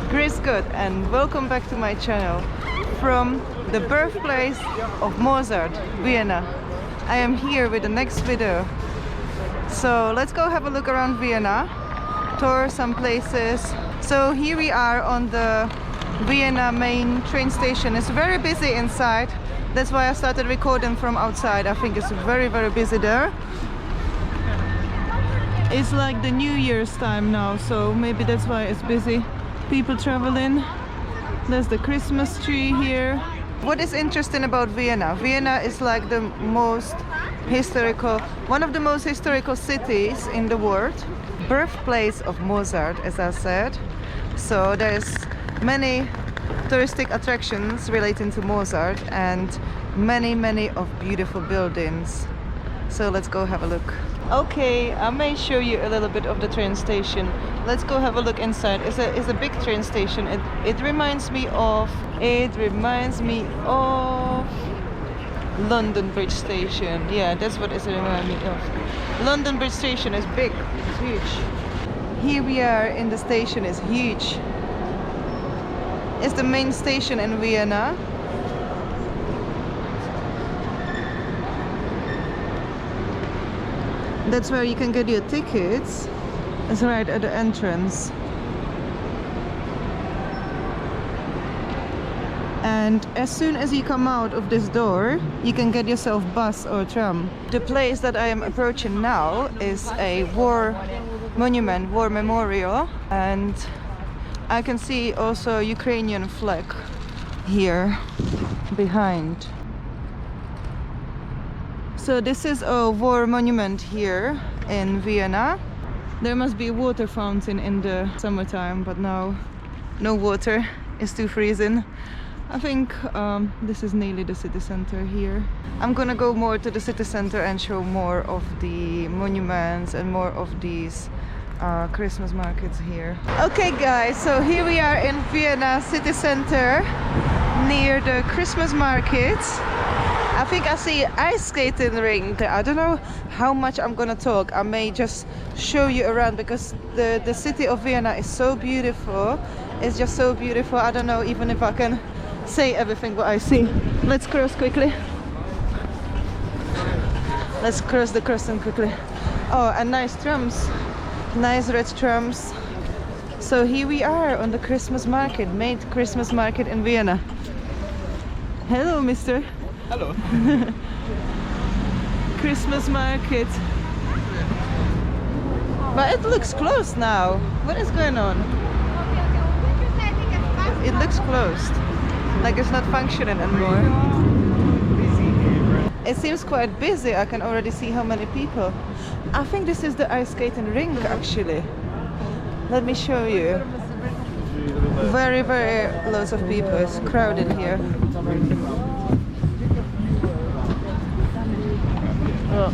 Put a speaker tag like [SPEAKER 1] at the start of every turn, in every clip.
[SPEAKER 1] Grace God and welcome back to my channel from the birthplace of Mozart, Vienna. I am here with the next video. So let's go have a look around Vienna, tour some places. So here we are on the Vienna main train station. It's very busy inside. That's why I started recording from outside. I think it's very busy there. It's like the New Year's time now, so maybe that's why it's busy. People traveling. There's the Christmas tree here. What is interesting about Vienna? Vienna is like the most historical, one of the most historical cities in the world. Birthplace of Mozart, as I said. So there's many touristic attractions relating to Mozart and many of beautiful buildings. So let's go have a look. Okay, I may show you a little bit of the train station. Let's go have a look inside. It's a big train station. It reminds me of London Bridge Station. Yeah, that's what it reminds me of. London Bridge Station is big. It's huge. Here we are in the station. It's huge. It's the main station in Vienna. That's where you can get your tickets. It's right at the entrance. And as soon as you come out of this door, you can get yourself bus or tram. The place that I am approaching now is a war monument, war memorial, and I can see also Ukrainian flag here behind. So this is a war monument here in Vienna. There must be a water fountain in the summertime, but now no water, it's too freezing. I think this is nearly the city center here. I'm gonna go more to the city center and show more of the monuments and more of these Christmas markets here. Okay guys, so here we are in Vienna city center near the Christmas market. I think I see ice skating rink. I don't know how much I'm gonna talk. I may just show you around because the city of Vienna is so beautiful. It's just so beautiful. I don't know even if I can say everything what I see. Let's cross quickly. Let's cross the crossing quickly. Oh, and nice trams. Nice red trams. So here we are on the Christmas market, main Christmas market in Vienna. Hello, mister.
[SPEAKER 2] Hello.
[SPEAKER 1] Christmas market. But it looks closed now. What is going on? It looks closed. Like it's not functioning anymore. It seems quite busy. I can already see how many people. I think this is the ice skating rink actually. Let me show you. Very lots of people. It's crowded here. Oh.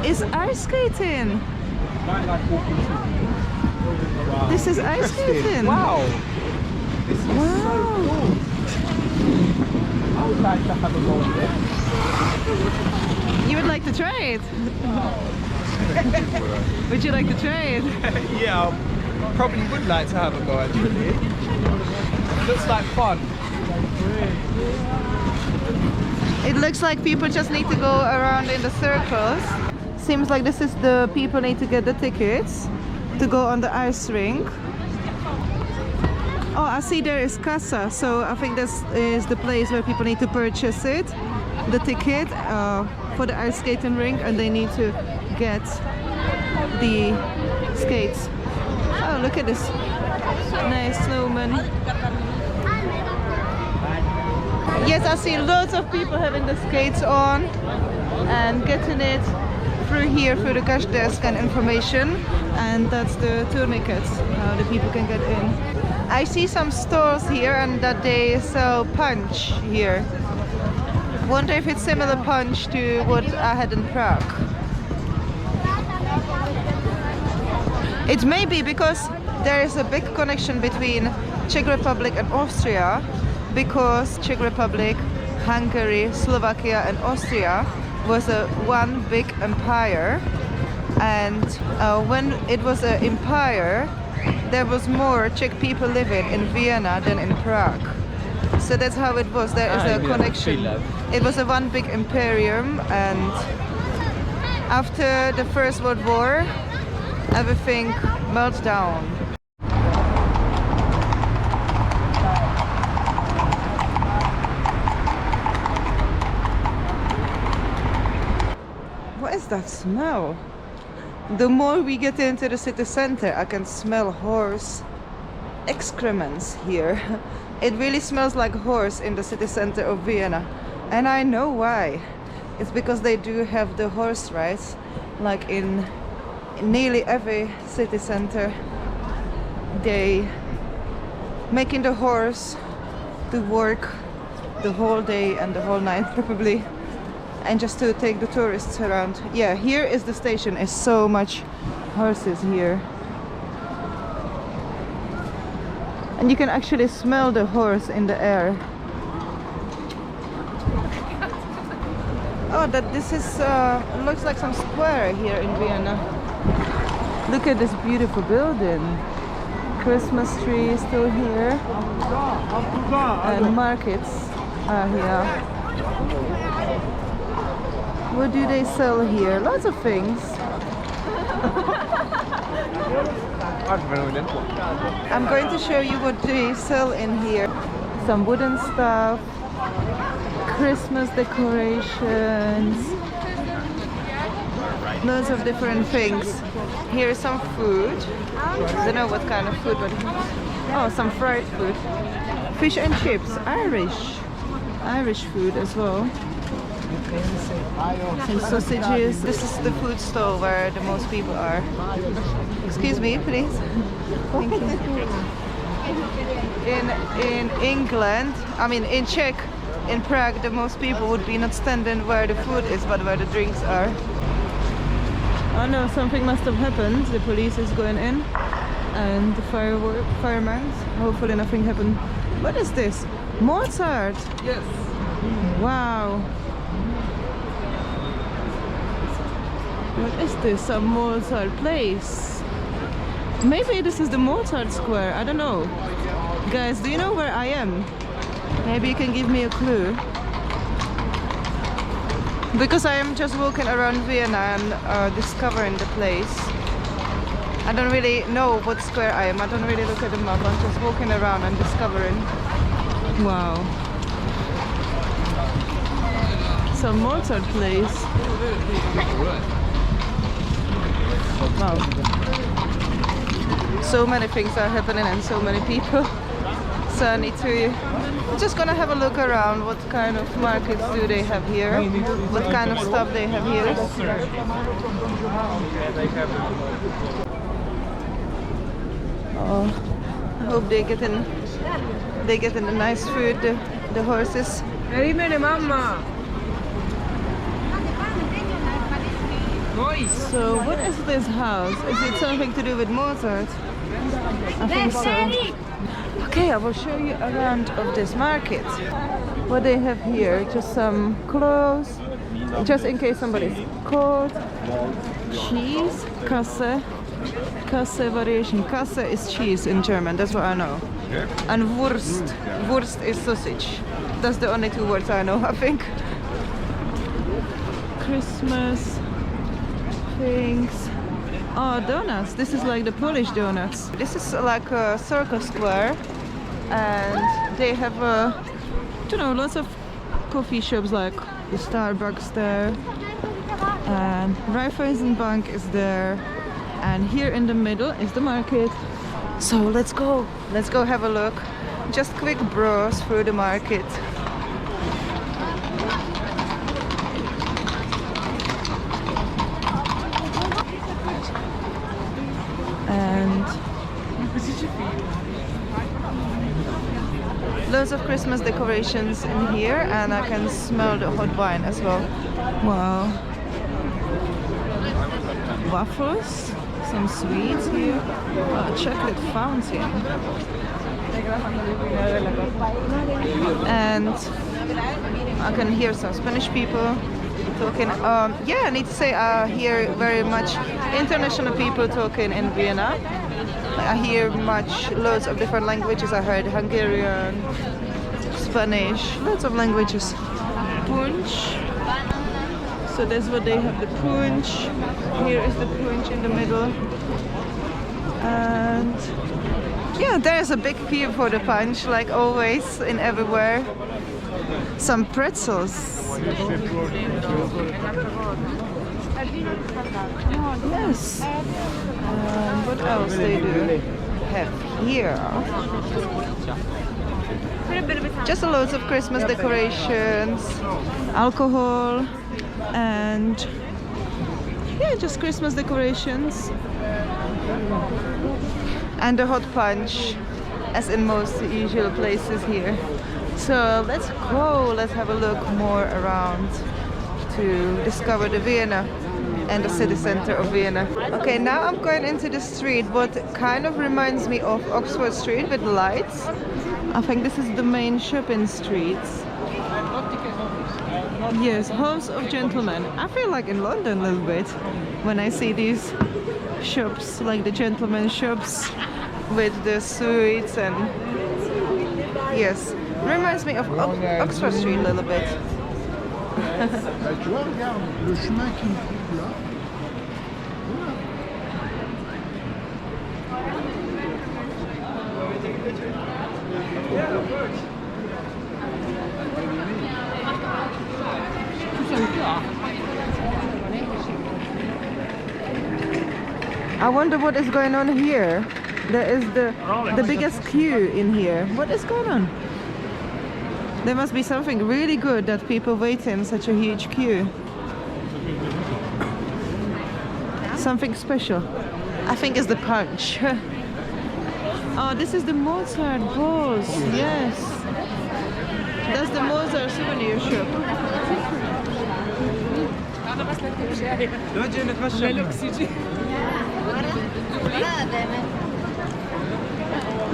[SPEAKER 1] It's ice skating. This is ice skating.
[SPEAKER 2] Wow. This is so cool. I would like to have a go at it.
[SPEAKER 1] You would like to try it? Would you like to try it?
[SPEAKER 2] Yeah, I probably would like to have a go actually. It looks like fun.
[SPEAKER 1] It looks like people just need to go around in the circles. Seems like this is the people need to get the tickets to go on the ice rink. Oh, I see there is Casa, so I think this is the place where people need to purchase it, the ticket for the ice skating rink, and they need to get the skates. Oh, look at this nice snowman. Yes, I see lots of people having the skates on and getting it through here through the cash desk and information, and that's the tourniquets, how the people can get in. I see some stores here and that they sell punch here. Wonder if it's similar punch to what I had in Prague. It may be because there is a big connection between Czech Republic and Austria, because Czech Republic, Hungary, Slovakia and Austria was a one big empire, And when it was an empire, there was more Czech people living in Vienna than in Prague. So that's how it was. There is a connection. It was a one big imperium, and after the First World War, everything melted down. What is that smell? The more we get into the city center, I can smell horse excrements here. It really smells like horse in the city center of Vienna. And I know why. It's because they do have the horse rides, like in nearly every city center. They making the horse to work the whole day and the whole night probably, and just to take the tourists around. Yeah, here is the station. It's so much horses here. And you can actually smell the horse in the air. Oh, this is looks like some square here in Vienna. Look at this beautiful building. Christmas tree still here. And markets are here. What do they sell here? Lots of things. I'm going to show you what they sell in here. Some wooden stuff, Christmas decorations, loads of different things. Here's some food. I don't know what kind of food, but oh, some fried food. Fish and chips, Irish food as well. Some sausages. This is the food stall where the most people are. Excuse me, please. Thank you. In England, I mean in Czech, in Prague, the most people would be not standing where the food is, but where the drinks are. Oh no, something must have happened. The police is going in, and the firemen. Hopefully nothing happened. What is this? Mozart.
[SPEAKER 2] Yes.
[SPEAKER 1] Wow. What is this? A Mozart place? Maybe this is the Mozart Square. I don't know. Guys, do you know where I am? Maybe you can give me a clue. Because I am just walking around Vienna and discovering the place. I don't really know what square I am. I don't really look at the map. I'm just walking around and discovering. Wow. Some Mozart place. Wow. So many things are happening and so many people. So I need to... I'm just gonna have a look around. What kind of markets do they have here? What kind of stuff they have here? Oh, I hope they get in the nice food, the horses. So what is this house? Is it something to do with Mozart? I think so. Okay, I will show you around of this market. What they have here, just some clothes, just in case somebody's cold. Cheese, Kasse variation. Kasse is cheese in German, that's what I know. And Wurst is sausage. That's the only two words I know, I think. Christmas things. Oh, donuts. This is like the Polish donuts. This is like a circle square, and they have lots of coffee shops like the Starbucks there, and Raiffeisenbank is there, and here in the middle is the market. So let's go have a look. Just quick browse through the market. And loads of Christmas decorations in here, and I can smell the hot wine as well. Wow. Waffles, some sweets here. Oh, chocolate fountain. And I can hear some Spanish people, talking. Yeah, I need to say I hear very much international people talking in Vienna. I hear loads of different languages. I heard Hungarian, Spanish, lots of languages. Punch. So that's what they have, the punch. Here is the punch in the middle. And yeah, there's a big queue for the punch, like always in everywhere. Some pretzels. Yes. What else they do have here? Just loads of Christmas decorations, alcohol, and yeah, just Christmas decorations. And a hot punch, as in most usual places here. So let's go, let's have a look more around to discover the Vienna and the city center of Vienna. Okay, now I'm going into the street, what kind of reminds me of Oxford Street with lights. I think this is the main shopping street. Yes, Homes of Gentlemen. I feel like in London a little bit when I see these shops, like the gentleman shops with the suits and yes, reminds me of Oxford Street a little bit.
[SPEAKER 2] Tu vois, regarde, le chemin qui me coupe là.
[SPEAKER 1] I wonder what is going on here. There is the biggest queue in here. What is going on? There must be something really good that people wait in such a huge queue. Something special. I think it's the punch. Oh, this is the Mozart balls. Yes. That's the Mozart souvenir shop.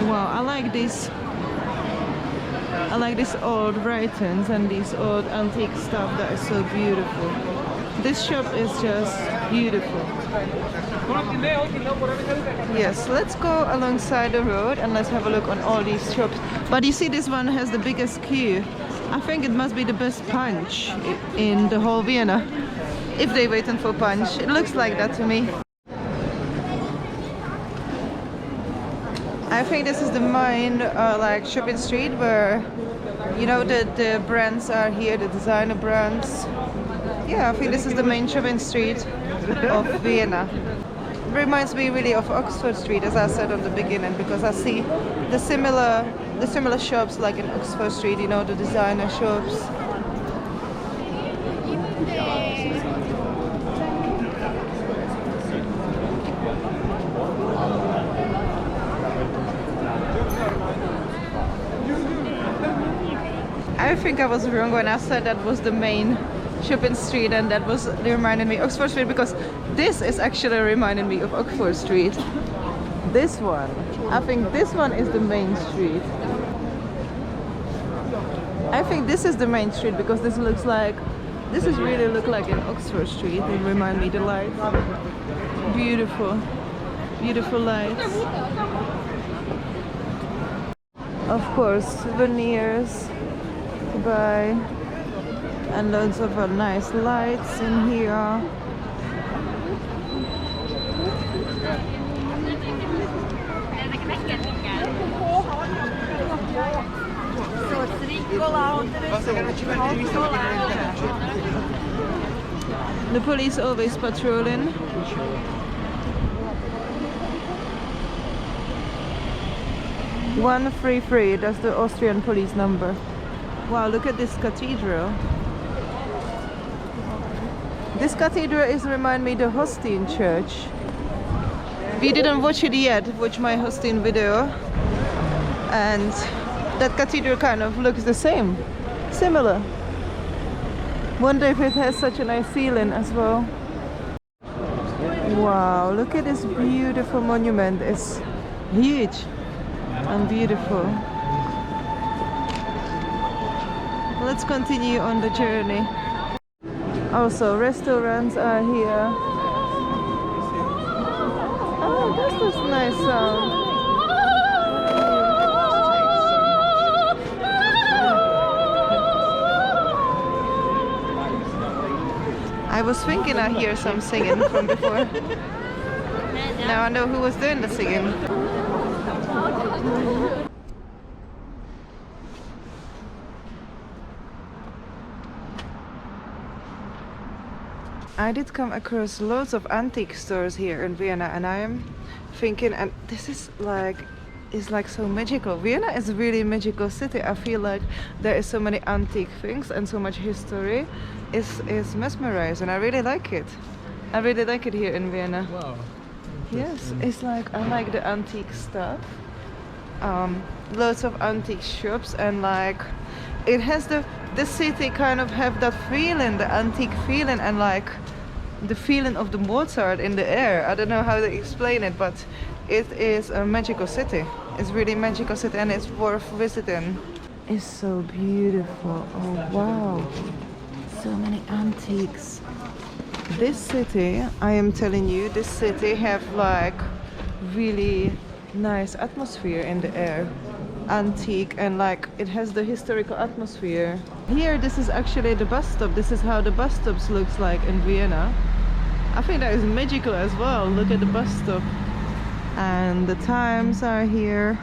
[SPEAKER 1] Wow, I like these. I like these old writings and these old antique stuff that is so beautiful. This shop is just beautiful. Yes, let's go alongside the road and let's have a look on all these shops. But you see, this one has the biggest queue. I think it must be the best punch in the whole Vienna. If they're waiting for punch, it looks like that to me. I think this is the main like shopping street where, you know, the brands are here, the designer brands. Yeah, I think this is the main shopping street of Vienna. It reminds me really of Oxford Street, as I said on the beginning, because I see the similar shops like in Oxford Street, you know, the designer shops. I think I was wrong when I said that was the main shopping street and that was reminding me of Oxford Street, because this is actually reminding me of Oxford Street. This one. I think this one is the main street. I think this is the main street because this looks like, this is really look like an Oxford Street. It remind me the lights. Beautiful, beautiful lights. Of course, souvenirs to buy and loads of nice lights in here. The police always patrolling. "133", that's the Austrian police number. Wow, look at this cathedral. This cathedral is remind me the Hostin church. If you didn't watch it yet, watch my Hostin video. And that cathedral kind of looks the same, similar. Wonder if it has such a nice ceiling as well. Wow, look at this beautiful monument. It's huge and beautiful. Let's continue on the journey. Also, restaurants are here. Oh, that's this nice sound. I was thinking I hear some singing from before. Now I know who was doing the singing. I did come across loads of antique stores here in Vienna, and I am thinking, and this is like so magical. Vienna is a really magical city. I feel like there is so many antique things and so much history. Is mesmerizing. I really like it. I really like it here in Vienna.
[SPEAKER 2] Wow.
[SPEAKER 1] Yes, it's like I like the antique stuff. Lots of antique shops, and like it has the city kind of have that feeling, the antique feeling, and like the feeling of the Mozart in the air. I don't know how to explain it, but it is a magical city. It's really a magical city, and it's worth visiting. It's so beautiful. Oh wow, so many antiques. This city, I am telling you, this city have like really nice atmosphere in the air. Antique, and like it has the historical atmosphere. Here, this is actually the bus stop. This is how the bus stops looks like in Vienna. I think that is magical as well. Look at the bus stop. And the times are here.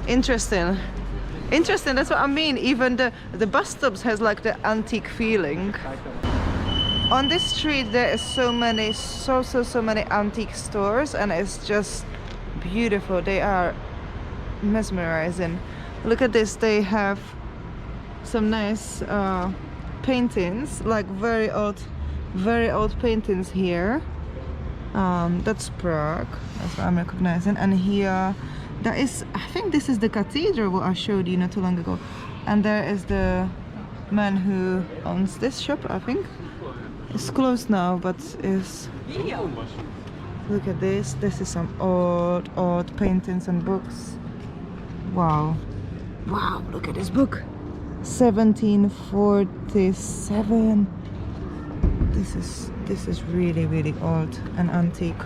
[SPEAKER 1] Interesting. Interesting, that's what I mean. Even the bus stops has like the antique feeling. On this street there is so many antique stores, and it's just beautiful. They are mesmerizing. Look at this, they have some nice paintings, like very old paintings here. That's Prague, that's what I'm recognizing. And here there is, I think this is the cathedral what I showed you not too long ago, and there is the man who owns this shop. I think it's closed now, but is, look at this. This is some old paintings and books. Wow, wow, look at this book, 1747. This is really old and antique.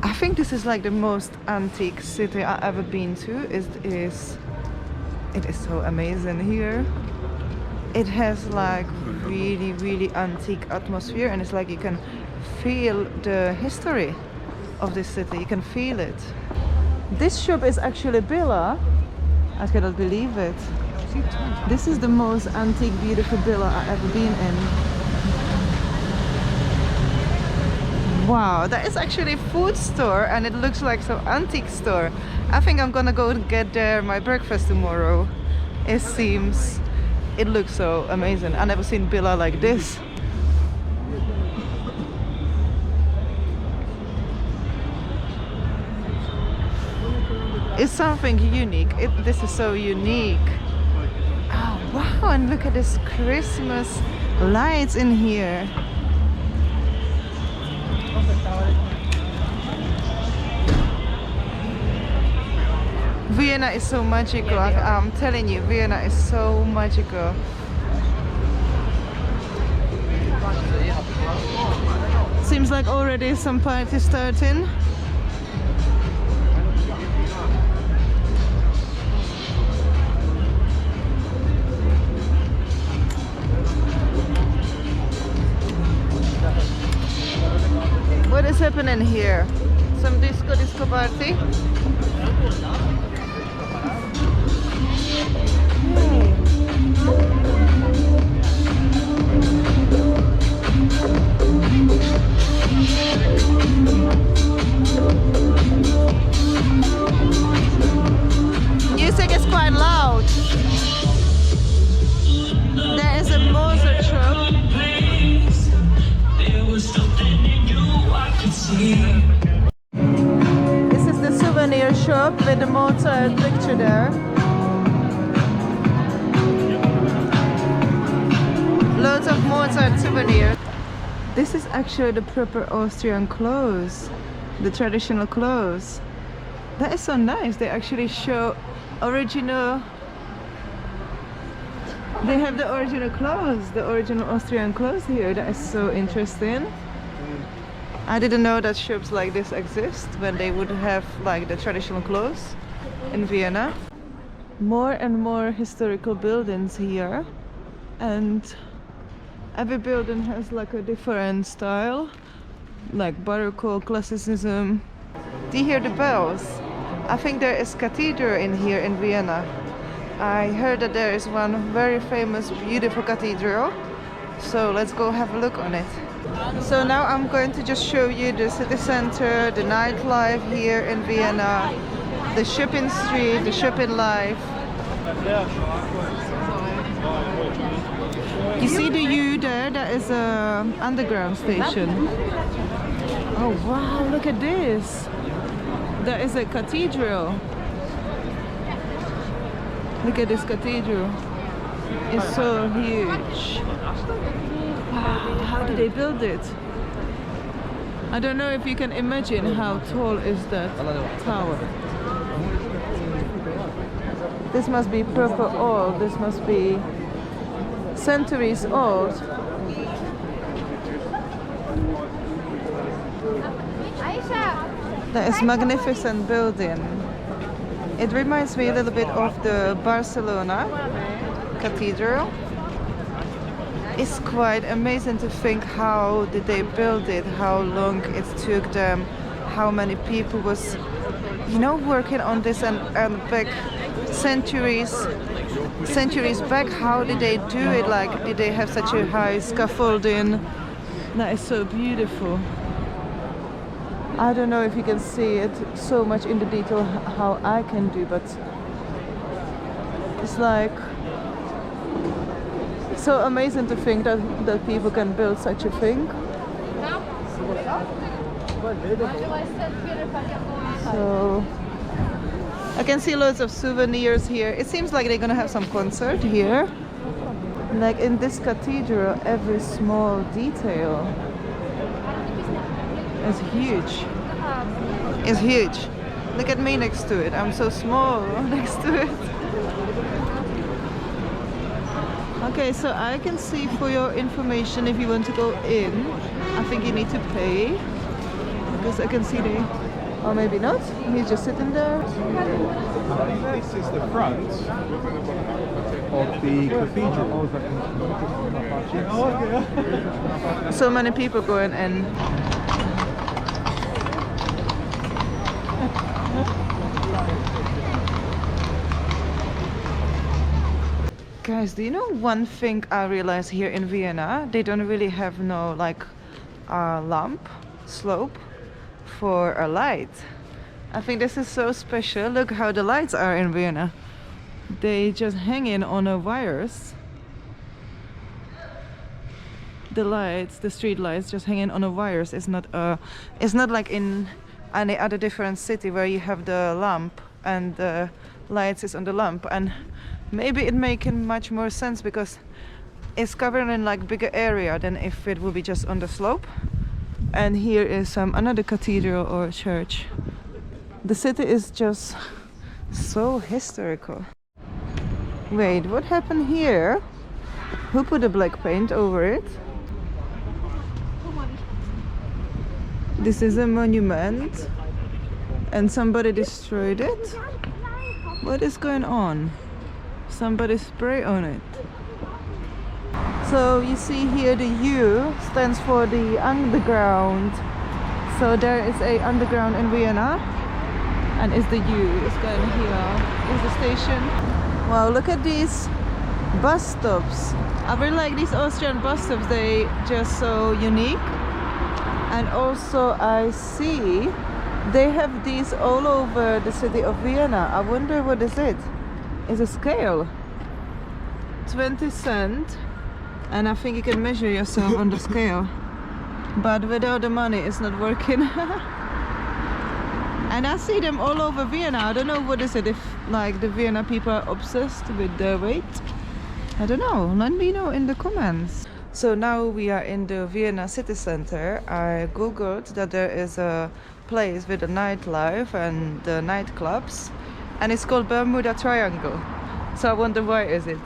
[SPEAKER 1] I think this is like the most antique city I've ever been to. It is so amazing here. It has like really antique atmosphere, and it's like you can feel the history of this city. You can feel it. This shop is actually Billa. I cannot believe it. This is the most antique, beautiful Billa I've ever been in. Wow, that is actually a food store, and it looks like some antique store. I think I'm gonna go get there my breakfast tomorrow. It looks so amazing. I've never seen Billa like this. It's something unique. This is so unique. Oh wow, and look at this Christmas lights in here. Vienna is so magical. I'm telling you, Vienna is so magical. Seems like already some party starting. What is happening here? Some disco party? Music is quite loud. There is a Mozart shop. This is the souvenir shop with the Mozart picture there. Loads of Mozart souvenirs. This is actually the proper Austrian clothes, the traditional clothes. That is so nice. They actually show original. They have the original clothes, the original Austrian clothes here. That is so interesting. I didn't know that shops like this exist when they would have like the traditional clothes in Vienna. More and more historical buildings here, and every building has like a different style, like Baroque, Classicism. Do you hear the bells? I think there is cathedral in here in Vienna. I heard that there is one very famous, beautiful cathedral. So let's go have a look on it. So now I'm going to just show you the city center, the nightlife here in Vienna, the shopping street, the shopping life. You see the U there? That is a underground station. Oh wow, look at this. That is a cathedral. Look at this cathedral. It's so huge. Wow, how did they build it? I don't know if you can imagine how tall is that tower. This must be proper old. This must be centuries old. That is magnificent building. It reminds me a little bit of the Barcelona Cathedral. It's quite amazing to think how did they build it, how long it took them, how many people was, you know, working on this and back centuries back. How did they do it? Like, did they have such a high scaffolding? That is so beautiful. I don't know if you can see it so much in the detail how I can do, but it's like so amazing to think that people can build such a thing. So I can see loads of souvenirs here. It seems like they're gonna have some concert here. Like in this cathedral, every small detail is huge. It's huge. Look at me next to it. I'm so small next to it. Okay, so I can see, for your information, if you want to go in, I think you need to pay, because I can see the, or maybe not, he's just sitting there.
[SPEAKER 2] This is the front of the cathedral.
[SPEAKER 1] So many people going in. Guys, do you know one thing I realized here in Vienna? They don't really have no like lamp slope for a light. I think this is so special. Look how the lights are in Vienna. They just hang in on a wires. The lights, the street lights, just hanging on a wires. It's not like in any other different city where you have the lamp and the lights is on the lamp. And maybe it making much more sense because it's covering in like bigger area than if it would be just on the slope. And here is another cathedral or church. The city is just so historical. Wait, what happened here? Who put a black paint over it? This is a monument and somebody destroyed it. What is going on? Somebody spray on it. So you see here the U stands for the underground. So there is a underground in Vienna and it's the U. It's going here. Is the station. Wow, look at these bus stops. I really like these Austrian bus stops. They just so unique. And also I see they have these all over the city of Vienna. I wonder what is it? It's a scale. 20 cents. And I think you can measure yourself on the scale. But without the money it's not working. And I see them all over Vienna. I don't know what is it, if like the Vienna people are obsessed with the weight. I don't know. Let me know in the comments. So now we are in the Vienna city center. I googled that there is a place with a nightlife and the nightclubs, and it's called Bermuda Triangle. So I wonder why is it.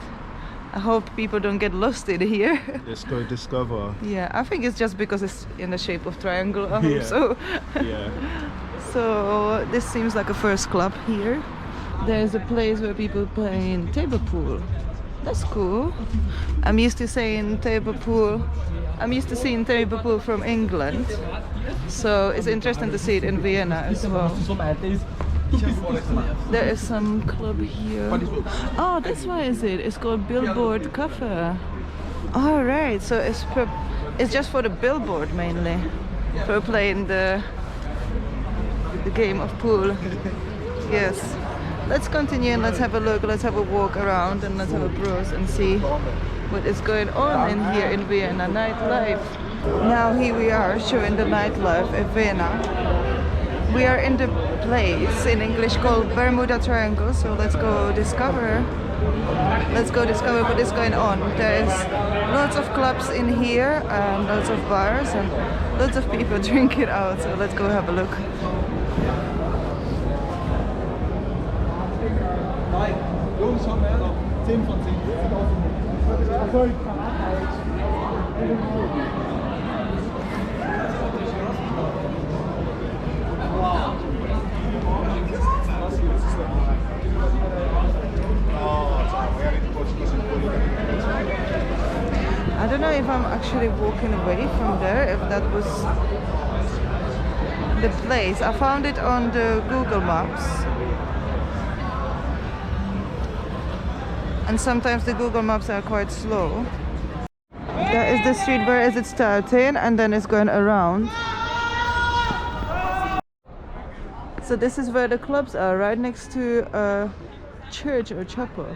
[SPEAKER 1] I hope people don't get lost in here.
[SPEAKER 2] Let's go discover.
[SPEAKER 1] Yeah, I think it's just because it's in the shape of triangle. I hope
[SPEAKER 2] Yeah.
[SPEAKER 1] so.
[SPEAKER 2] Yeah.
[SPEAKER 1] So this seems like a first club here. There's a place where people play in table pool. That's cool. I'm used to seeing table pool from England. So it's interesting to see it in Vienna as well. There is some club here. Oh, that's why is it? It's called Billboard Cafe. All right, so it's just for the billboard mainly, for playing the game of pool. Yes. Let's continue and let's have a look. Let's have a walk around and let's have a browse and see what is going on in here in Vienna. Nightlife. Now here we are showing the nightlife in Vienna. We are in the place in English called Bermuda Triangle, so let's go discover what is going on. There is lots of clubs in here and lots of bars and lots of people drinking out, so let's go have a look. I don't know if I'm actually walking away from there, if that was the place. I found it on the Google Maps. And sometimes the Google Maps are quite slow. There is the street where is it starting and then it's going around. So this is where the clubs are, right next to a church or chapel.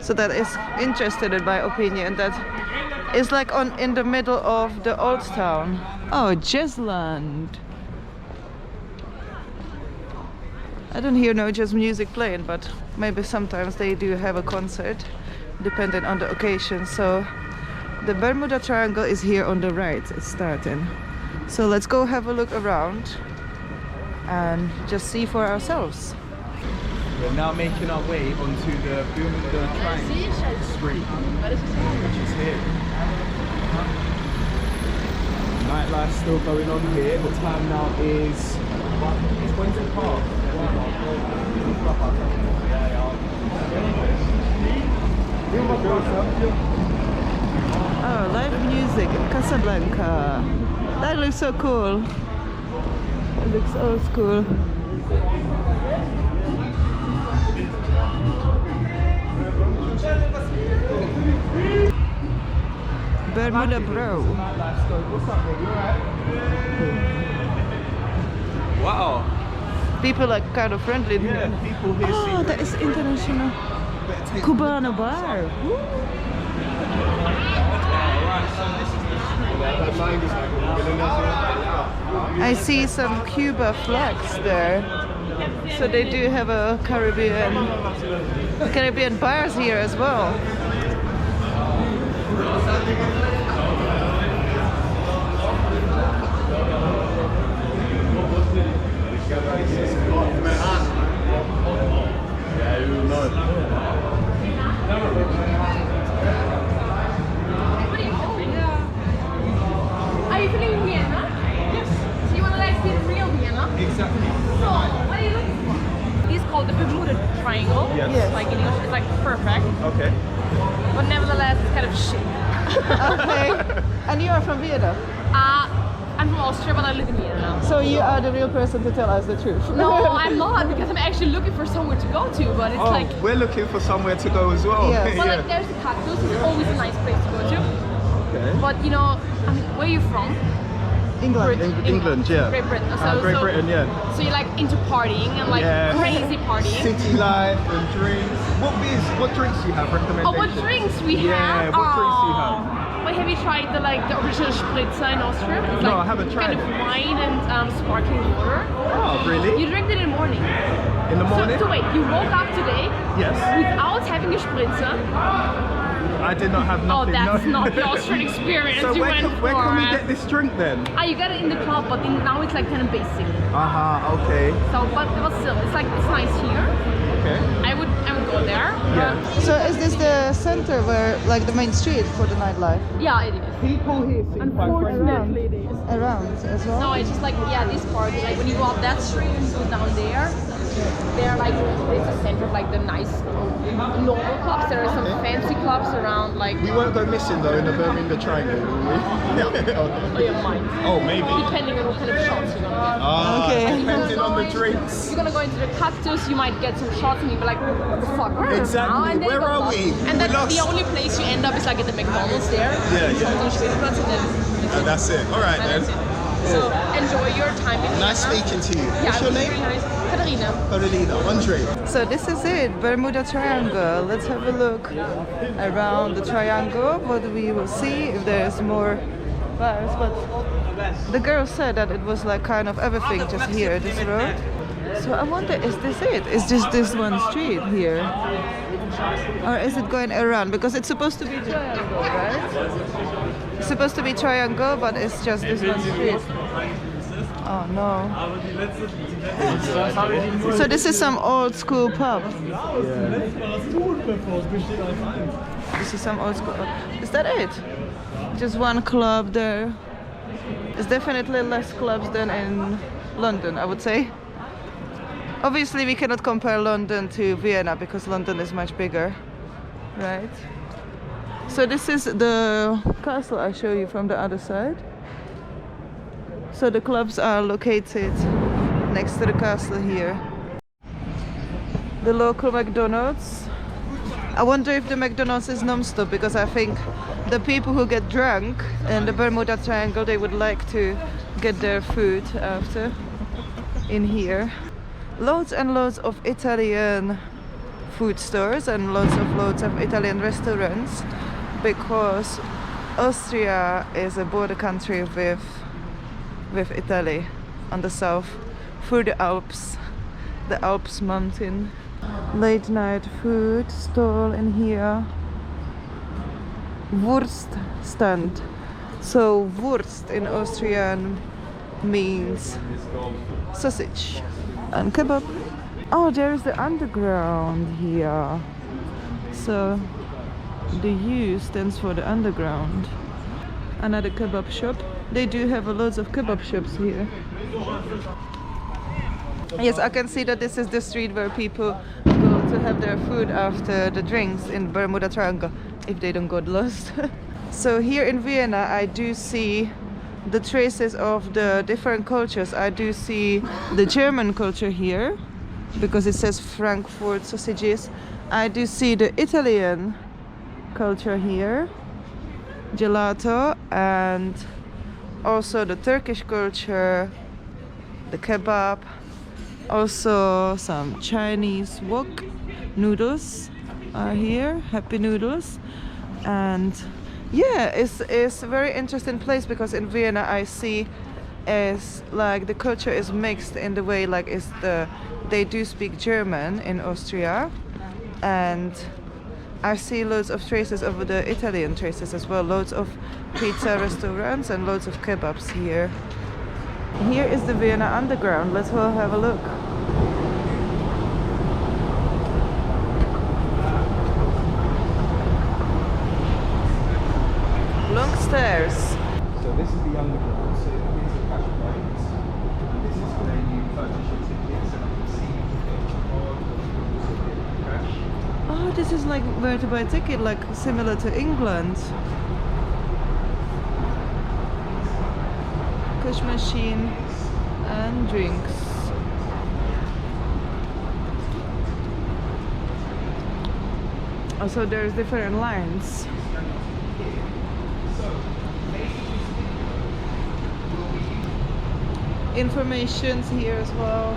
[SPEAKER 1] So that is interesting in my opinion, that it's like in the middle of the old town. Oh, Jazzland. I don't hear no jazz music playing, but maybe sometimes they do have a concert, depending on the occasion. So the Bermuda Triangle is here on the right, it's starting. So let's go have a look around and just see for ourselves.
[SPEAKER 2] We're now making our way onto the Bermuda Triangle Street, which is here. Nightlife's still going on here. The time now is 20 past.
[SPEAKER 1] Oh, live music in Casablanca. That looks so cool. It looks old school. Bermuda Bro.
[SPEAKER 2] Wow.
[SPEAKER 1] People are kind of friendly here.
[SPEAKER 2] Yeah, people here
[SPEAKER 1] Oh, that is international Cubano bar. Woo. I see some Cuba flags there. So they do have a Caribbean bars here as well.
[SPEAKER 3] Are you feeling Vienna? Yes. So you want to like see real Vienna?
[SPEAKER 2] Exactly.
[SPEAKER 3] So what are you looking for? It's called the Bermuda Triangle.
[SPEAKER 2] Yes.
[SPEAKER 1] Yes.
[SPEAKER 3] Like in English, it's like perfect.
[SPEAKER 2] Okay.
[SPEAKER 3] But nevertheless, it's kind of shit.
[SPEAKER 1] Okay. And you are from Vienna?
[SPEAKER 3] I'm from Austria, but I live in Vienna now.
[SPEAKER 1] So you are the real person to tell us the truth.
[SPEAKER 3] No, I'm not, because I'm actually looking for somewhere to go to, but it's like...
[SPEAKER 2] we're looking for somewhere to go as well.
[SPEAKER 1] Yes.
[SPEAKER 3] Well, like there's the Cathedrals, it's always a nice place to go to.
[SPEAKER 2] Okay.
[SPEAKER 3] But you know, I mean, where are you from?
[SPEAKER 1] England.
[SPEAKER 2] England, yeah.
[SPEAKER 3] Great Britain.
[SPEAKER 2] Great Britain, yeah.
[SPEAKER 3] So you're like into partying and like
[SPEAKER 2] Yeah.
[SPEAKER 3] crazy partying.
[SPEAKER 2] City life and drinks. What drinks do you have? Recommendations?
[SPEAKER 3] Oh, what drinks we have?
[SPEAKER 2] Yeah, what drinks do you have?
[SPEAKER 3] But have you tried the original spritzer in Austria? It's
[SPEAKER 2] No,
[SPEAKER 3] like
[SPEAKER 2] I haven't tried
[SPEAKER 3] kind of
[SPEAKER 2] it.
[SPEAKER 3] wine and sparkling water.
[SPEAKER 2] Oh, really?
[SPEAKER 3] You drink it in the morning.
[SPEAKER 2] In the morning?
[SPEAKER 3] So wait, you woke up today
[SPEAKER 2] Yes.
[SPEAKER 3] without having a spritzer?
[SPEAKER 2] I did not have
[SPEAKER 3] Oh,
[SPEAKER 2] nothing.
[SPEAKER 3] that's
[SPEAKER 2] no.
[SPEAKER 3] not the Austrian experience
[SPEAKER 2] So
[SPEAKER 3] you
[SPEAKER 2] where
[SPEAKER 3] went
[SPEAKER 2] can,
[SPEAKER 3] for.
[SPEAKER 2] where can we get this drink then?
[SPEAKER 3] You got it in the club, but now it's like kind of basic.
[SPEAKER 2] Okay.
[SPEAKER 3] So, but still, it's nice here.
[SPEAKER 2] Okay.
[SPEAKER 3] I would go there.
[SPEAKER 2] Yeah.
[SPEAKER 1] So is this the center where, like the main street for the nightlife?
[SPEAKER 3] Yeah, it is.
[SPEAKER 2] People here seem quite friendly.
[SPEAKER 3] Unfortunately, it is.
[SPEAKER 1] Around as well?
[SPEAKER 3] No, it's just like, yeah, this part, like when you go up that street and go down there, they're like, it's a center of like the nice normal clubs. There are some fancy clubs around like,
[SPEAKER 2] We won't go missing though in the Bermuda Triangle, will we?
[SPEAKER 3] oh, you might.
[SPEAKER 2] Oh, maybe.
[SPEAKER 3] Depending on what kind of shots you're gonna get.
[SPEAKER 2] Ah,
[SPEAKER 1] Okay.
[SPEAKER 2] depending on the
[SPEAKER 3] If
[SPEAKER 2] drinks.
[SPEAKER 3] you're gonna go into the Cathedrals, you might get some shots and you'll be like, what the fuck, where are we
[SPEAKER 2] Exactly,
[SPEAKER 3] now? And then
[SPEAKER 2] where
[SPEAKER 3] you go
[SPEAKER 2] are
[SPEAKER 3] up.
[SPEAKER 2] we?
[SPEAKER 3] And then
[SPEAKER 2] We're
[SPEAKER 3] the
[SPEAKER 2] lost.
[SPEAKER 3] only place you end up is like at the McDonald's there.
[SPEAKER 2] Yeah, yeah.
[SPEAKER 3] On Spielplatz, and then
[SPEAKER 2] And that's it. All right
[SPEAKER 3] and
[SPEAKER 2] then.
[SPEAKER 3] that's it. So enjoy your time in
[SPEAKER 2] Nice
[SPEAKER 3] Vienna.
[SPEAKER 2] speaking to you.
[SPEAKER 3] Yeah,
[SPEAKER 2] What's your
[SPEAKER 3] it was
[SPEAKER 2] name?
[SPEAKER 3] really nice. Katarina.
[SPEAKER 2] Carolina. Andre.
[SPEAKER 1] So this is it, Bermuda Triangle. Let's have a look around the triangle, what we will see, if there's more bars. But the girl said that it was like kind of everything just here, this road. So I wonder, is this it? Is just this one street here? Or is it going around? Because it's supposed to be triangle, right? It's supposed to be triangle, but it's just this one street. Oh no. So this is some old school pub. This is some old school. Is that it? Just one club there. It's definitely less clubs than in London, I would say. Obviously we cannot compare London to Vienna because London is much bigger, right? So this is the castle I show you from the other side. So the clubs are located next to the castle here. The local McDonald's. I wonder if the McDonald's is non-stop because I think the people who get drunk in the Bermuda Triangle, they would like to get their food after in here. Loads and loads of Italian food stores and loads of Italian restaurants because Austria is a border country with Italy on the south through the Alps mountain. Late night food stall in here. Wurst stand. So Wurst in Austrian means sausage. And kebab. Oh, there is the underground here. So the U stands for the underground. Another kebab shop. They do have loads of kebab shops here. Yes, I can see that this is the street where people go to have their food after the drinks in Bermuda Triangle, if they don't get lost. So here in Vienna I do see the traces of the different cultures. I do see the German culture here because it says Frankfurt sausages. I do see the Italian culture here, gelato, and also the Turkish culture, the kebab, also some Chinese wok noodles are here, happy noodles. And yeah, it's a very interesting place because in Vienna I see is like the culture is mixed in the way like they do speak German in Austria, and I see loads of traces of the Italian traces as well, loads of pizza restaurants and loads of kebabs here. Here is the Vienna Underground, let's all have a look. Long stairs.
[SPEAKER 2] So this is the underground. So here's a cash point. This is where you purchase your tickets and you see cash.
[SPEAKER 1] Oh, this is like where to buy a ticket, like similar to England. Cash machine and drinks. Also, there's different lines. Information's here as well.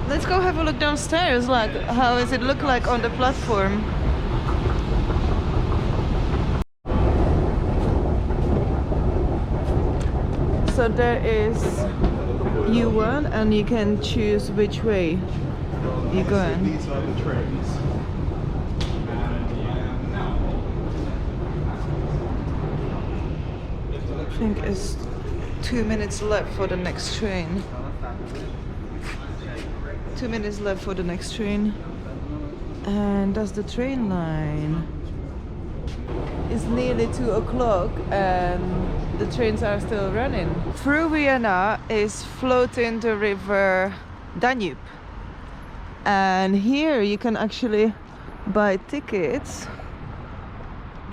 [SPEAKER 1] Let's go have a look downstairs, like how does it look like on the platform. So there is U1 and you can choose which way you're going.
[SPEAKER 2] These are the trains.
[SPEAKER 1] I think it's 2 minutes left for the next train. 2 minutes left for the next train. And that's the train line. It's nearly 2 o'clock and the trains are still running. Through Vienna is floating the river Danube. And here you can actually buy tickets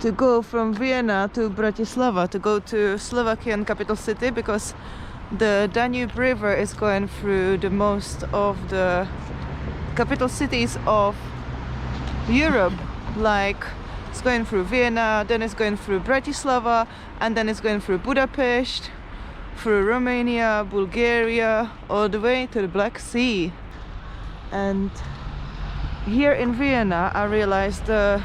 [SPEAKER 1] to go from Vienna to Bratislava, to go to Slovakian capital city, because the Danube River is going through the most of the capital cities of Europe. Like, it's going through Vienna, then it's going through Bratislava, and then it's going through Budapest, through Romania, Bulgaria, all the way to the Black Sea. And here in Vienna I realized the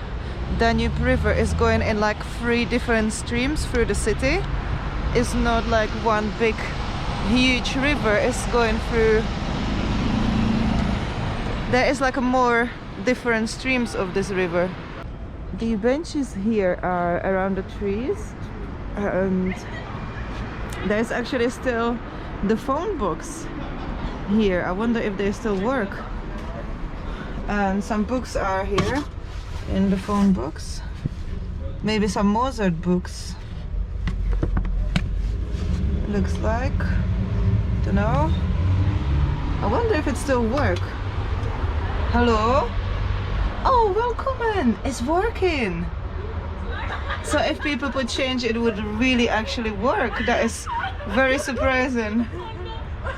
[SPEAKER 1] Danube River is going in like 3 different streams through the city. It's not like one big huge river, it's going through, there is like a more different streams of this river. The benches here are around the trees, and there's actually still the phone books here. I wonder if they still work. And some books are here in the phone books. Maybe some Mozart books. Looks like. Don't know. I wonder if it still work. Hello? Oh, welcome! It's working! So if people put change, it would really actually work. That is very surprising.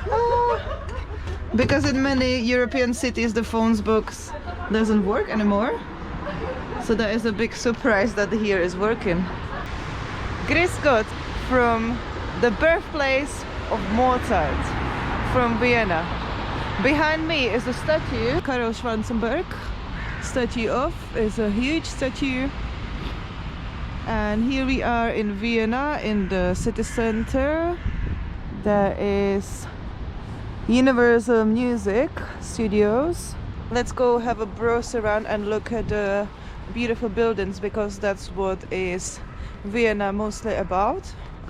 [SPEAKER 1] Oh. Because in many European cities the phones books doesn't work anymore. So that is a big surprise that here is working. Grüß Gott from the birthplace of Mozart, from Vienna. Behind me is a statue, Karl Schwarzenberg. Statue of is a huge statue. And here we are in Vienna, in the city center. There is Universal Music Studios. Let's go have a browse around and look at the beautiful buildings, because that's what is Vienna mostly about.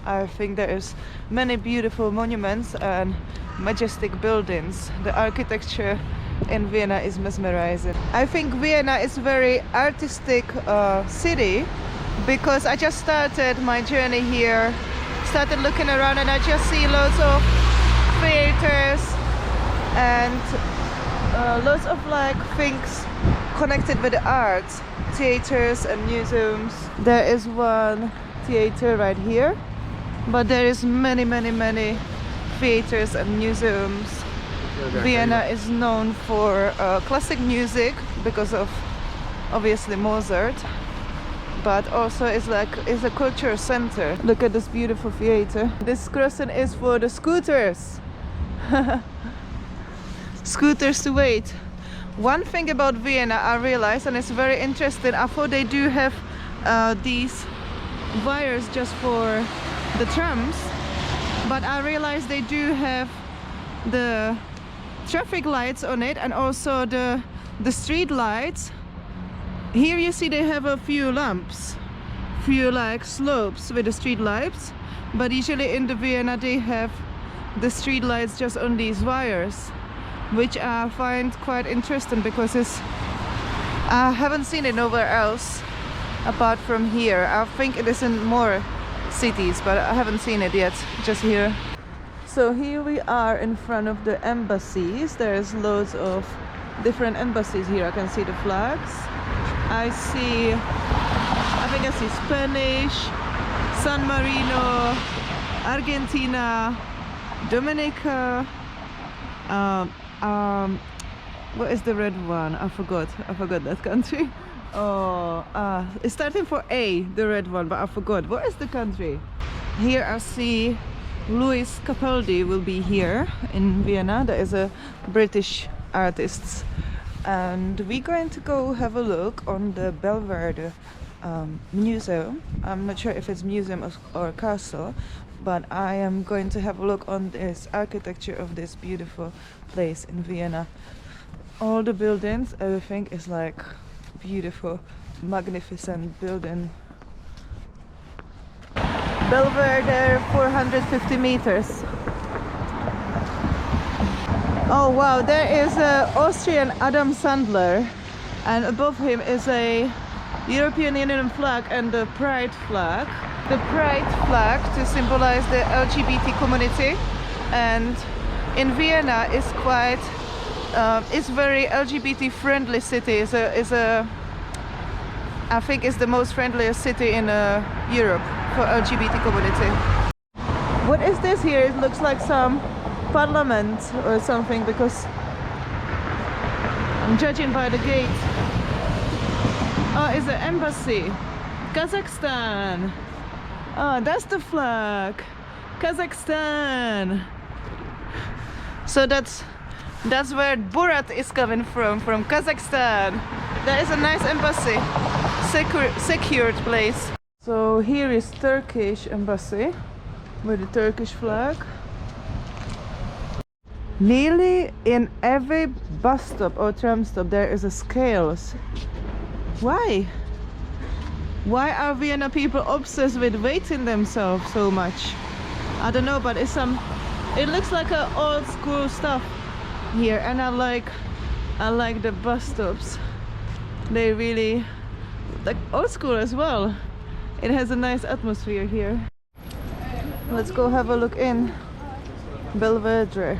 [SPEAKER 1] I think there is many beautiful monuments and majestic buildings. The architecture in Vienna is mesmerizing. I think Vienna is a very artistic city, because I just started my journey here, started looking around, and I just see lots of theaters and lots of like things connected with the arts, theaters and museums. There is one theater right here, but there is many theaters and museums. Vienna is known for classic music because of obviously Mozart, but also it's a culture center. Look at this beautiful theater. This crossing is for the scooters. Scooters to wait. One thing about Vienna I realized, and it's very interesting, I thought they do have these wires just for the trams, but I realized they do have the traffic lights on it, and also the street lights. Here you see they have a few lamps, few like slopes with the street lights, but usually in the Vienna they have the street lights just on these wires, which I find quite interesting, because I haven't seen it nowhere else apart from here. I think it is in more cities, but I haven't seen it yet, just here. So here we are in front of the embassies. There's loads of different embassies here. I can see the flags. I think I see Spanish, San Marino, Argentina, Dominica, what is the red one? I forgot that country. It's starting for A, the red one, but I forgot. What is the country? Here I see Louis Capaldi will be here in Vienna. That is a British artist. And we're going to go have a look on the Belvedere museum. I'm not sure if it's museum or castle, but I am going to have a look on this architecture of this beautiful place in Vienna. All the buildings, everything is like beautiful, magnificent building. Belvedere, 450 meters. Oh wow, there is Austrian Adam Sandler and above him is a European Union flag and the Pride flag. The Pride flag to symbolize the LGBT community, and in Vienna is quite it's very LGBT friendly city. I think it's the most friendliest city in Europe for LGBT community. What is this here? It looks like some parliament or something, because I'm judging by the gate. Oh, it's an embassy. Kazakhstan. Oh, that's the flag. Kazakhstan. So that's where Borat is coming from Kazakhstan. There is a nice embassy, secured place. So here is Turkish embassy with the Turkish flag. Nearly in every bus stop or tram stop there is a scales. Why? Why are Vienna people obsessed with weighting themselves so much? I don't know, but it looks like a old school stuff here, and I like the bus stops. They really like old school as well. It has a nice atmosphere here. Let's go have a look in Belvedere.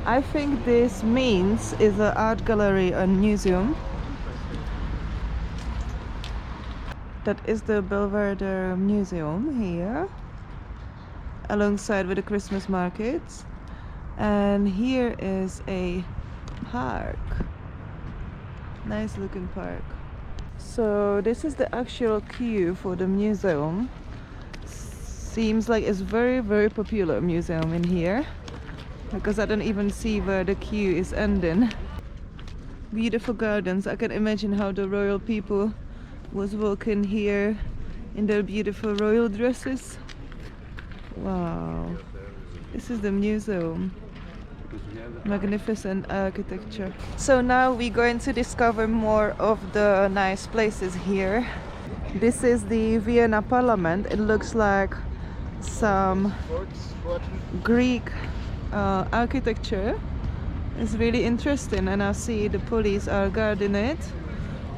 [SPEAKER 1] I think this means is an art gallery and museum. That is the Belvedere Museum here, alongside with the Christmas markets. And here is a park, nice looking park. So this is the actual queue for the museum. Seems like it's very popular museum in here, because I don't even see where the queue is ending. Beautiful gardens. I can imagine how the royal people was walking here in their beautiful royal dresses. Wow, this is the museum. Magnificent architecture. So now we're going to discover more of the nice places here. This is the Vienna Parliament. It looks like some Greek architecture. It's really interesting, and I see the police are guarding it.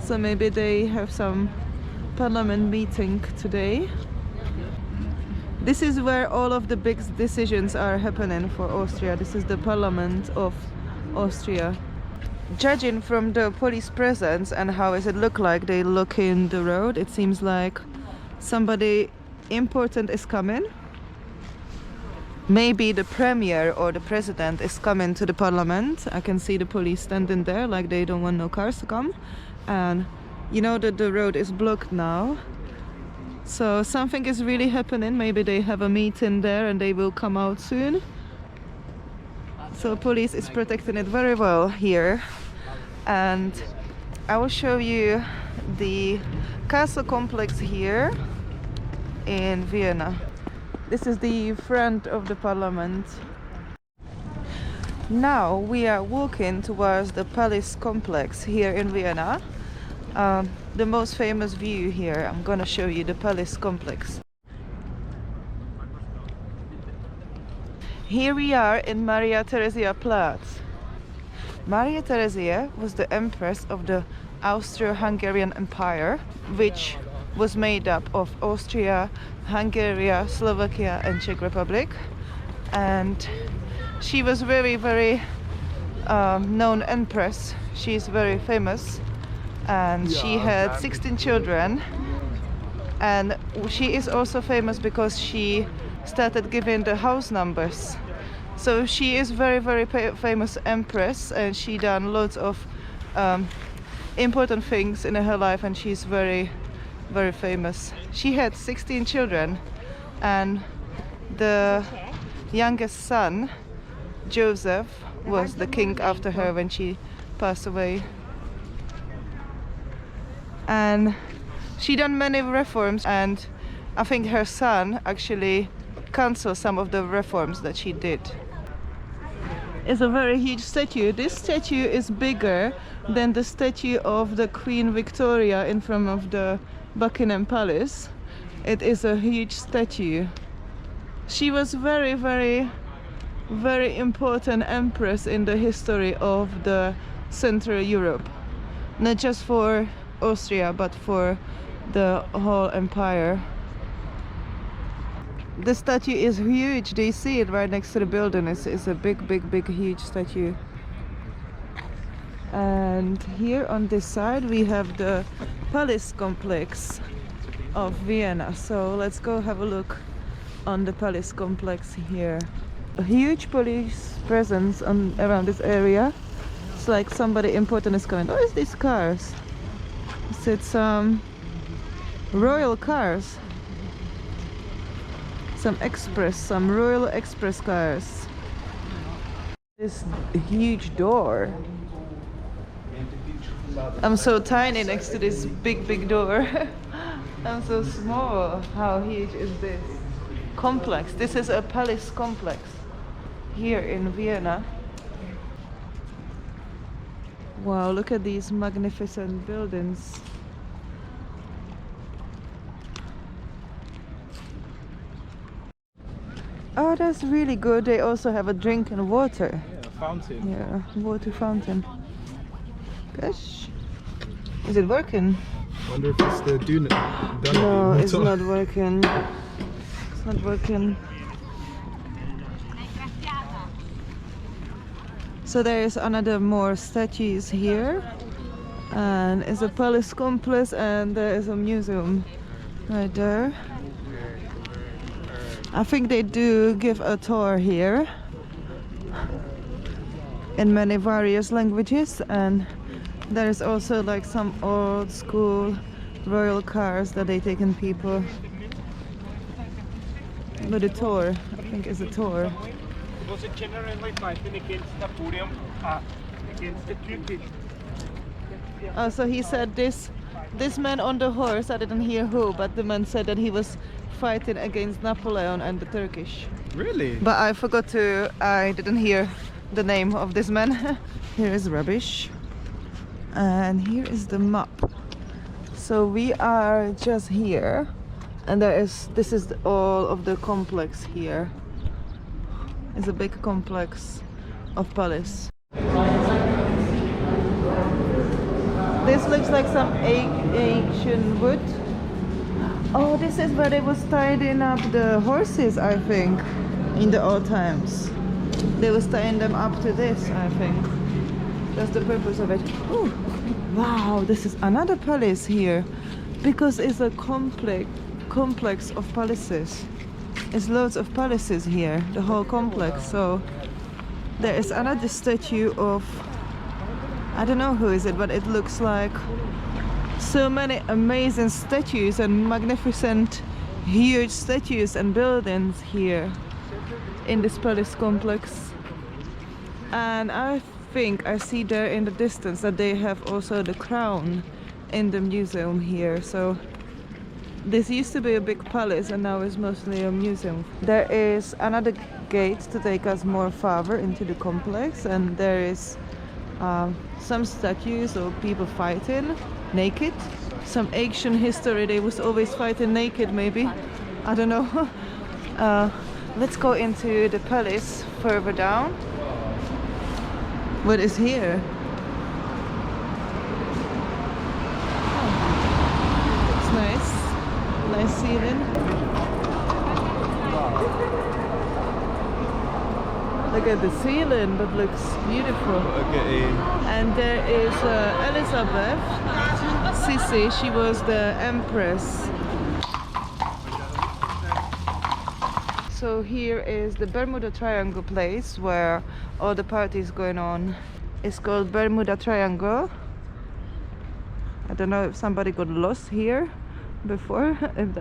[SPEAKER 1] So maybe they have some parliament meeting today. This is where all of the big decisions are happening for Austria. This is the parliament of Austria. Judging from the police presence and how does it look like they look in the road, it seems like somebody important is coming. Maybe the premier or the president is coming to the parliament. I can see the police standing there like they don't want no cars to come. And you know that the road is blocked now. So something is really happening. Maybe they have a meeting there and they will come out soon. So police is protecting it very well here. And I will show you the castle complex here in Vienna. This is the front of the parliament. Now we are walking towards the palace complex here in Vienna. The most famous view here. I'm gonna show you the palace complex. Here we are in Maria Theresia Platz. Maria Theresia was the empress of the Austro-Hungarian Empire, which was made up of Austria, Hungary, Slovakia and Czech Republic. And she was very known empress. She's very famous. And she had 16 children, and she is also famous because she started giving the house numbers. So she is very famous empress, and she done lots of important things in her life, and she's very famous. She had 16 children, and the youngest son, Joseph, was the king after her when she passed away. And she done many reforms, and I think her son actually canceled some of the reforms that she did. It's a very huge statue. This statue is bigger than the statue of the Queen Victoria in front of the Buckingham Palace. It is a huge statue. She was very important empress in the history of the Central Europe. not just for Austria but for the whole empire. The statue is huge. Do you see it right next to the building? It's a big huge statue. And here on this side we have the palace complex of Vienna. So let's go have a look on the palace complex here. A huge police presence around this area. It's like somebody important is coming. Oh, it's these cars. It's royal cars. Some royal express cars. This huge door. I'm so tiny next to this big door. I'm so small. How huge is this complex? This is a palace complex here in Vienna. Wow, look at these magnificent buildings. Oh, that's really good. They also have a drink and water.
[SPEAKER 2] Yeah, a fountain.
[SPEAKER 1] Yeah, water fountain. Gosh. Is it working?
[SPEAKER 2] Wonder if it's the Danube.
[SPEAKER 1] No, it's not working. It's not working. So there is another more statues here, and it's a palace complex, and there is a museum right there. I think they do give a tour here in many various languages, and there is also like some old school royal cars that they take in people. But a tour, I think it's a tour.
[SPEAKER 4] Was it generally fighting against Napoleon against the qiute?
[SPEAKER 1] Oh, so he said this man on the horse, I didn't hear who, but the man said that he was fighting against Napoleon and the Turkish.
[SPEAKER 2] Really?
[SPEAKER 1] But I didn't hear the name of this man. Here is rubbish. And here is the map. So we are just here, and this is all of the complex here. It's a big complex of palace. This looks like some ancient wood. Oh, this is where they was tying up the horses, I think, in the old times. They was tying them up to this, I think. That's the purpose of it. Ooh, wow, this is another palace here, because it's a complex of palaces. It's loads of palaces here, the whole complex. So there is another statue of, I don't know who is it, but it looks like so many amazing statues and magnificent huge statues and buildings here in this palace complex. And I think I see there in the distance that they have also the crown in the museum here. So this used to be a big palace and now it's mostly a museum. There is another gate to take us more farther into the complex, and there is some statues of people fighting naked. Some ancient history, they was always fighting naked, maybe. I don't know. Let's go into the palace further down. What is here? Oh, it's nice. Nice ceiling. Look at the ceiling, that looks beautiful. And there is Elizabeth Sissi, she was the empress. So here is the Bermuda Triangle place where all the parties going on. It's called Bermuda Triangle. I don't know if somebody got lost here before, if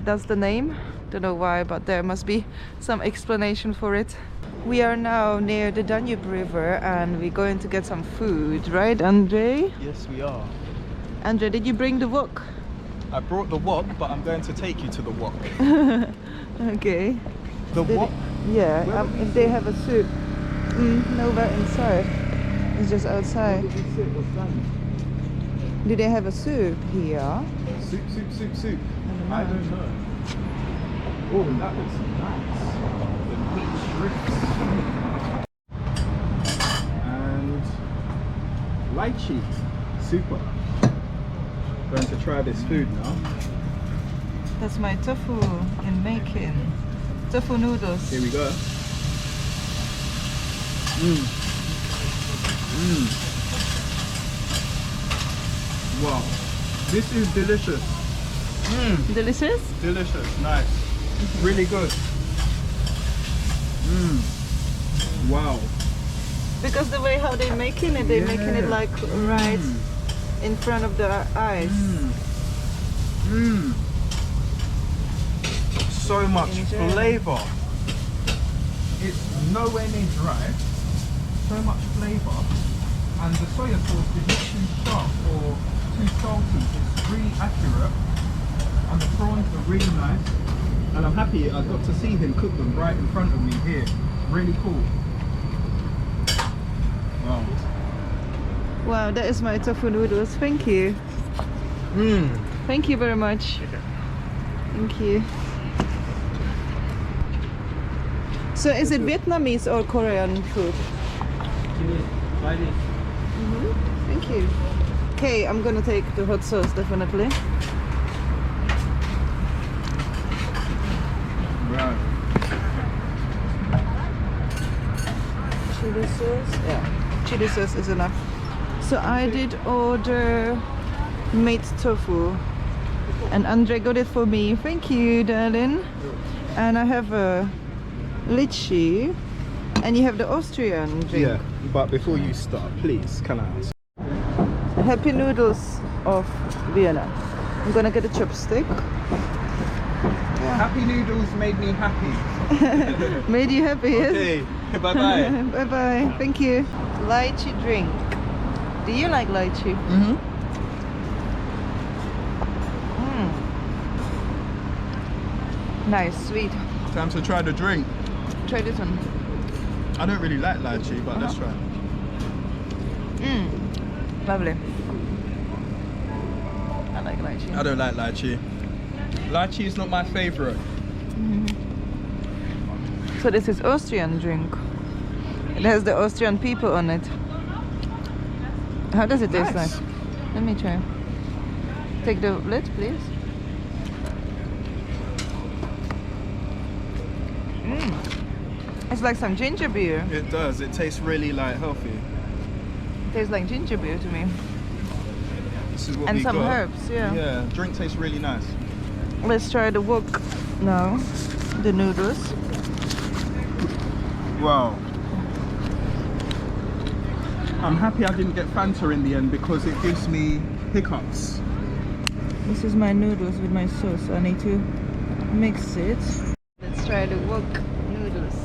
[SPEAKER 1] that's the name. Don't know why, but there must be some explanation for it. We are now near the Danube River and we're going to get some food, right, Andre?
[SPEAKER 2] Yes, we are.
[SPEAKER 1] Andre, did you bring the wok?
[SPEAKER 2] I brought the wok, but I'm going to take you to the wok.
[SPEAKER 1] Okay.
[SPEAKER 2] The wok?
[SPEAKER 1] Yeah, if they have a soup. Nowhere inside. It's just outside. Do they have a soup here?
[SPEAKER 2] Soup. I don't know. Oh, that looks nice. The meat strips. And lychee. super. Going to try this food now.
[SPEAKER 1] That's my tofu in making. Tofu noodles.
[SPEAKER 2] Here we go. Mmm. Mmm. Wow. This is delicious. Mmm.
[SPEAKER 1] Delicious?
[SPEAKER 2] Delicious. Nice. Really good. Mmm. Wow.
[SPEAKER 1] Because the way how they're making it, they're making it like right in front of the eyes.
[SPEAKER 2] Mmm. So much flavor. It's nowhere near dry. So much flavor. And the soya sauce is not too sharp or too salty. It's really accurate. And the prawns are really nice. And I'm happy I got to see him cook them right in front of me here. Really cool. Wow.
[SPEAKER 1] Wow, that is my tofu noodles. Thank you. Thank you very much. Thank you. So is it Vietnamese or Korean food? Thank you. Okay, I'm gonna take the hot sauce definitely.
[SPEAKER 2] Right.
[SPEAKER 1] Chili sauce? Yeah, chili sauce is enough. So I did order made tofu and Andre got it for me. Thank you, darling. And I have a lychee and you have the Austrian drink.
[SPEAKER 2] Yeah, but before you start, please, can I ask?
[SPEAKER 1] Happy noodles of Vienna. I'm gonna get a chopstick.
[SPEAKER 2] Happy noodles made me happy.
[SPEAKER 1] Made you happy, yes?
[SPEAKER 2] Okay, bye-bye.
[SPEAKER 1] Bye bye. Thank you. Lychee drink. Do you like lychee? Nice, sweet.
[SPEAKER 2] Time to try the drink.
[SPEAKER 1] Try this one.
[SPEAKER 2] I don't really like lychee, but let's try.
[SPEAKER 1] Lovely. I like lychee.
[SPEAKER 2] I don't like lychee. Lychee is not my favorite.
[SPEAKER 1] So this is Austrian drink. It has the Austrian people on it. How does it taste like? Let me try. Take the lid, please. It's like some ginger beer.
[SPEAKER 2] It does. It tastes really like healthy.
[SPEAKER 1] It tastes like ginger beer to me.
[SPEAKER 2] This is what
[SPEAKER 1] And
[SPEAKER 2] we
[SPEAKER 1] some
[SPEAKER 2] got.
[SPEAKER 1] herbs, yeah.
[SPEAKER 2] Yeah, drink tastes really nice.
[SPEAKER 1] Let's try the wok now. The noodles.
[SPEAKER 2] Wow. I'm happy I didn't get Fanta in the end because it gives me hiccups.
[SPEAKER 1] This is my noodles with my sauce. I need to mix it. Let's try the wok noodles.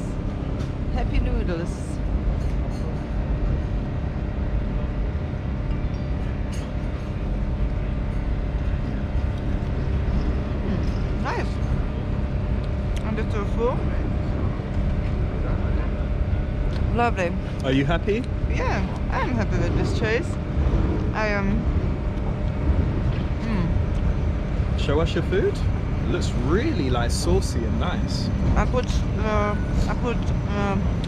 [SPEAKER 1] Happy noodles. Nice. And the tofu. Lovely.
[SPEAKER 2] Are you happy?
[SPEAKER 1] Yeah, I'm happy with this choice. I am.
[SPEAKER 2] Show us your food. It looks really like saucy and nice.
[SPEAKER 1] I put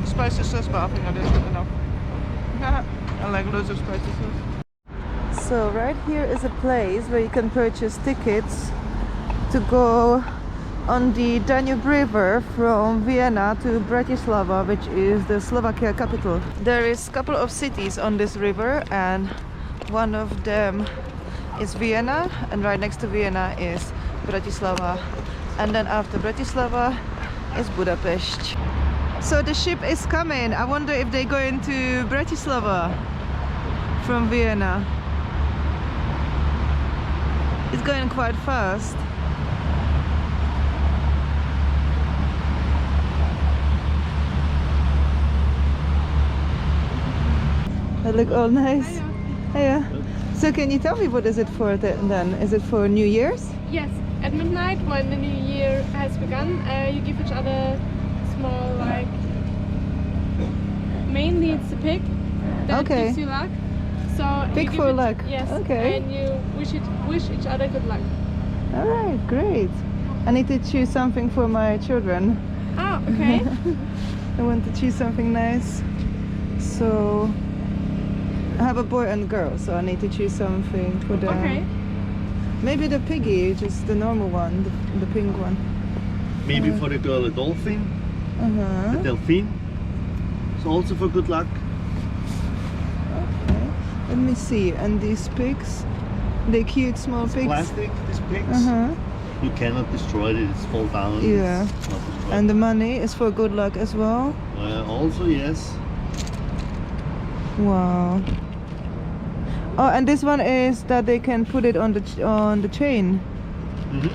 [SPEAKER 1] spicy sauce, but I think that is good enough. I like loads of spicy sauce. So right here is a place where you can purchase tickets to go on the Danube River from Vienna to Bratislava, which is the Slovakia capital. There is a couple of cities on this river and one of them is Vienna, and right next to Vienna is Bratislava, and then after Bratislava is Budapest. So the ship is coming. I wonder if they're going to Bratislava from Vienna. It's going quite fast. They look all nice. Hiya. So can you tell me what is it for then? Is it for New Year's?
[SPEAKER 5] Yes, at midnight when the new year has begun, you give each other small, like, mainly it's a pig that gives you luck. So
[SPEAKER 1] Pig for luck.
[SPEAKER 5] Yes.
[SPEAKER 1] Okay.
[SPEAKER 5] And you wish each other good luck.
[SPEAKER 1] All right, great. I need to choose something for my children.
[SPEAKER 5] Oh, okay.
[SPEAKER 1] I want to choose something nice. So I have a boy and girl, so I need to choose something for them.
[SPEAKER 5] Okay.
[SPEAKER 1] Maybe the piggy, just the normal one, the pink one.
[SPEAKER 6] Maybe for the girl a dolphin,
[SPEAKER 1] Uh-huh.
[SPEAKER 6] a delphine. It's also for good luck.
[SPEAKER 1] Okay. Let me see. And these pigs, they're cute small
[SPEAKER 6] It's
[SPEAKER 1] pigs.
[SPEAKER 6] plastic, these pigs.
[SPEAKER 1] Uh-huh.
[SPEAKER 6] You cannot destroy it, it's fall down.
[SPEAKER 1] Yeah.
[SPEAKER 6] It's not destroyed.
[SPEAKER 1] And the money is for good luck as well.
[SPEAKER 6] Also, yes.
[SPEAKER 1] Wow. Oh, and this one is that they can put it on the chain.
[SPEAKER 6] Mm-hmm.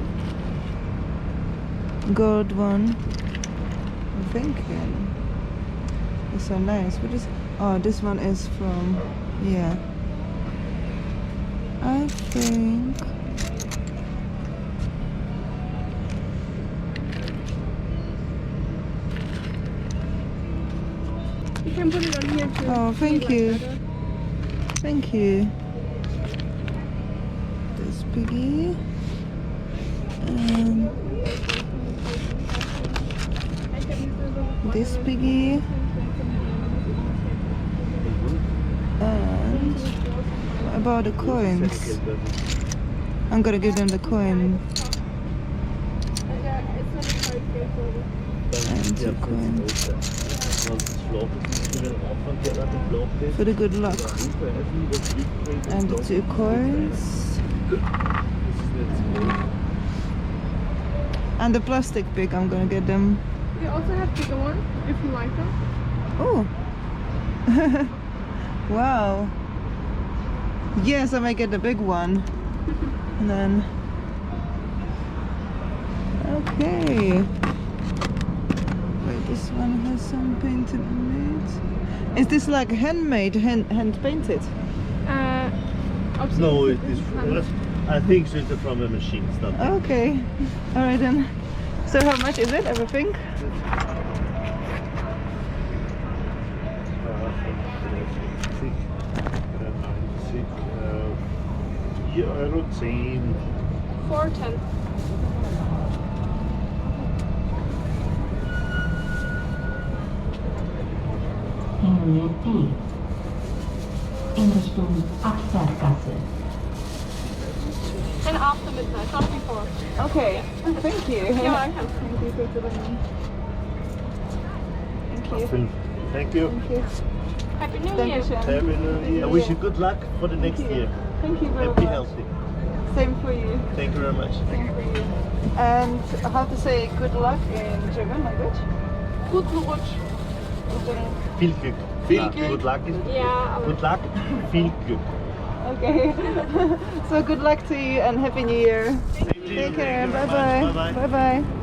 [SPEAKER 1] Gold one. I'm thinking. It's so nice. What is? Oh, this one is from. Yeah. I think.
[SPEAKER 5] You can put it on here too.
[SPEAKER 1] Oh, thank
[SPEAKER 5] Like
[SPEAKER 1] you.
[SPEAKER 5] better.
[SPEAKER 1] Thank you. This piggy. And this piggy. And what about the coins? I'm gonna give them the coin. And the coin. For the good luck. And the 2 coins. And the plastic pig, I'm gonna get them.
[SPEAKER 5] We also have bigger one if you like them.
[SPEAKER 1] Oh! Wow! Yes, I might get the big one. And then. Okay. Wait, this one has some painted on it. Is this like handmade, hand painted?
[SPEAKER 6] No, it
[SPEAKER 5] Absolutely.
[SPEAKER 6] is. I think it's from a machine. It's not.
[SPEAKER 1] Okay. Alright then. So how much is it, everything?
[SPEAKER 6] Euro 10.
[SPEAKER 5] 410.
[SPEAKER 7] Linie D. In Richtung Achtergasse.
[SPEAKER 5] And after midnight, not before.
[SPEAKER 1] Okay. Thank you.
[SPEAKER 5] You're welcome.
[SPEAKER 1] Thank you for filling in. Thank you.
[SPEAKER 6] Thank you.
[SPEAKER 1] Thank you.
[SPEAKER 5] Happy New
[SPEAKER 1] Thank
[SPEAKER 5] Year.
[SPEAKER 1] you,
[SPEAKER 6] Happy New Year. I wish you good luck for the next
[SPEAKER 1] you.
[SPEAKER 6] year.
[SPEAKER 1] Thank you very
[SPEAKER 6] Happy,
[SPEAKER 1] much.
[SPEAKER 6] healthy.
[SPEAKER 1] Same for you.
[SPEAKER 6] Thank you very much.
[SPEAKER 1] Same for you. And how to say good luck in German language?
[SPEAKER 5] Guten Rutsch.
[SPEAKER 6] Viel Glück.
[SPEAKER 1] Viel Glück.
[SPEAKER 6] Good luck is
[SPEAKER 5] Ja, aber
[SPEAKER 6] good luck. Viel Glück.
[SPEAKER 1] Okay. So good luck to you and Happy New Year.
[SPEAKER 6] Same to you.
[SPEAKER 1] Take care.
[SPEAKER 6] Thank you very
[SPEAKER 1] Bye
[SPEAKER 6] much.
[SPEAKER 1] bye.
[SPEAKER 6] Bye-bye.
[SPEAKER 1] Bye bye.